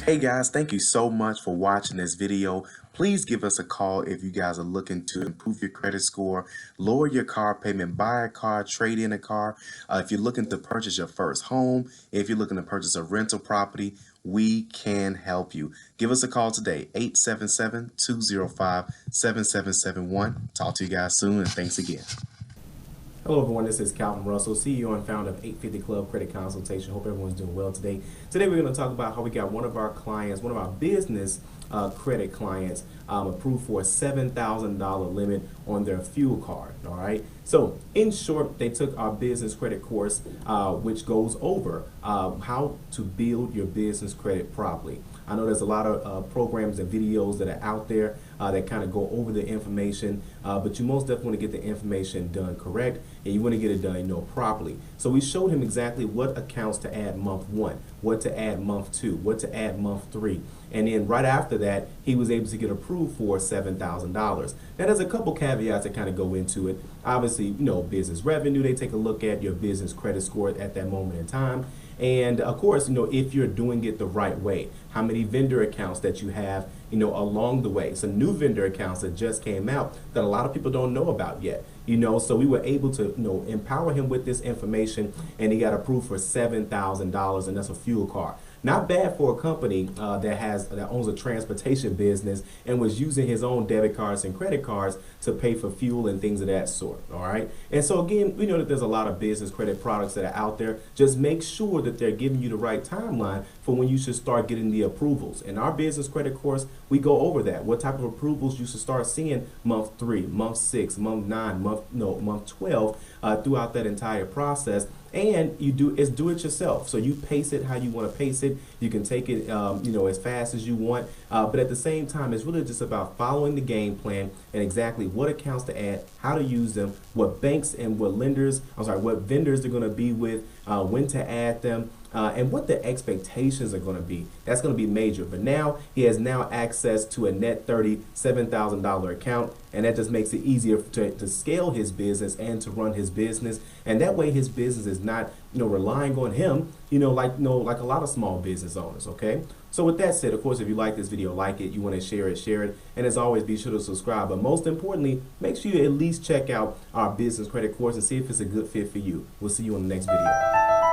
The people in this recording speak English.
Hey guys, thank you so much for watching this video. Please give us a call if you guys are looking to improve your credit score, lower your car payment, buy a car, trade in a car. If you're looking to purchase your first home, if you're looking to purchase a rental property, we can help you. Give us a call today, 877-205-7771. Talk to you guys soon, and thanks again. Hello everyone, this is Calvin Russell, CEO and founder of 850 Club Credit Consultation. Hope everyone's doing well today. Today we're going to talk about how we got one of our clients, one of our business credit clients, approved for a $7,000 limit on their fuel card. All right. So in short, they took our business credit course, which goes over how to build your business credit properly. I know there's a lot of programs and videos that are out there that kind of go over the information, but you most definitely want to get the information done correct, and you want to get it done, properly. So we showed him exactly what accounts to add month 1, what to add month 2, what to add month 3, and then right after that, he was able to get approved for $7,000. Now, there's a couple caveats that kind of go into it. Obviously, business revenue, they take a look at your business credit score at that moment in time. And of course, if you're doing it the right way, how many vendor accounts that you have, along the way. Some new vendor accounts that just came out that a lot of people don't know about yet. So we were able to, empower him with this information, and he got approved for $7,000, and that's a fuel card. Not bad for a company that owns a transportation business and was using his own debit cards and credit cards to pay for fuel and things of that sort. All right. And so again, we know that there's a lot of business credit products that are out there. Just make sure that they're giving you the right timeline for when you should start getting the approvals. In our business credit course, we go over that. What type of approvals you should start seeing month 3, month 6, month 9, month 12, throughout that entire process. And do it yourself. So you pace it how you want to pace it. You can take it, as fast as you want. But at the same time, it's really just about following the game plan and exactly what accounts to add, how to use them, what banks and what vendors they're going to be with, when to add them, and what the expectations are going to be. That's going to be major. But now he has access to a net $37,000 account, and that just makes it easier to scale his business and to run his business. And that way his business is not relying on him, like a lot of small business owners. Okay. So with that said, of course, if you like this video, like it, you want to share it. And as always, be sure to subscribe. But most importantly, make sure you at least check out our business credit course and see if it's a good fit for you. We'll see you on the next video.